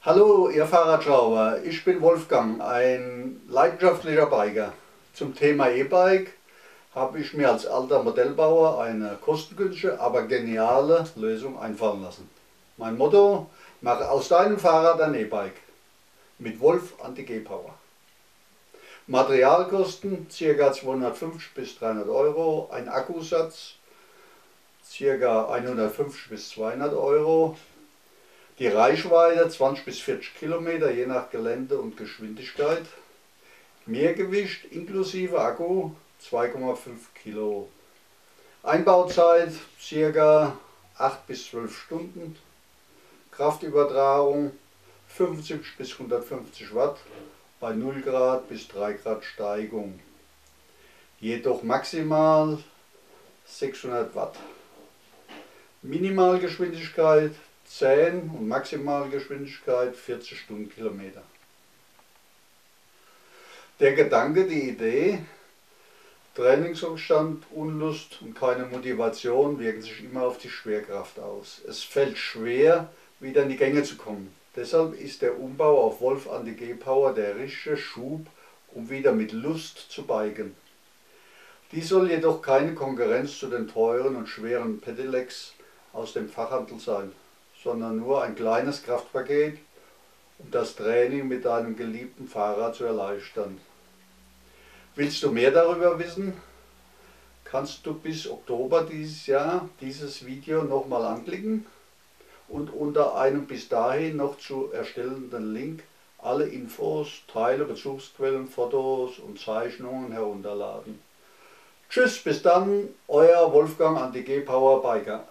Hallo, ihr Fahrradschrauber, ich bin Wolfgang, ein leidenschaftlicher Biker. Zum Thema E-Bike habe ich mir als alter Modellbauer eine kostengünstige, aber geniale Lösung einfallen lassen. Mein Motto: mache aus deinem Fahrrad ein E-Bike mit Wolf Anti-G-Power. Materialkosten ca. 250 bis 300 Euro, ein Akkusatz ca. 150 bis 200 Euro. Die Reichweite 20 bis 40 Kilometer, je nach Gelände und Geschwindigkeit. Mehrgewicht inklusive Akku 2,5 Kilo. Einbauzeit ca. 8 bis 12 Stunden. Kraftübertragung 50 bis 150 Watt bei 0 Grad bis 3 Grad Steigung. Jedoch maximal 600 Watt. Minimalgeschwindigkeit 10 und Maximalgeschwindigkeit 40 Stundenkilometer. Der Gedanke, die Idee: Trainingsumstand, Unlust und keine Motivation wirken sich immer auf die Schwerkraft aus. Es fällt schwer, wieder in die Gänge zu kommen. Deshalb ist der Umbau auf Wolf Anti-G-Power der richtige Schub, um wieder mit Lust zu biken. Dies soll jedoch keine Konkurrenz zu den teuren und schweren Pedelecs aus dem Fachhandel sein, sondern nur ein kleines Kraftpaket, um das Training mit deinem geliebten Fahrrad zu erleichtern. Willst du mehr darüber wissen? Kannst du bis Oktober dieses Jahr dieses Video nochmal anklicken und unter einem bis dahin noch zu erstellenden Link alle Infos, Teile, Bezugsquellen, Fotos und Zeichnungen herunterladen. Tschüss, bis dann, euer Wolfgang Anti-G-Power Biker.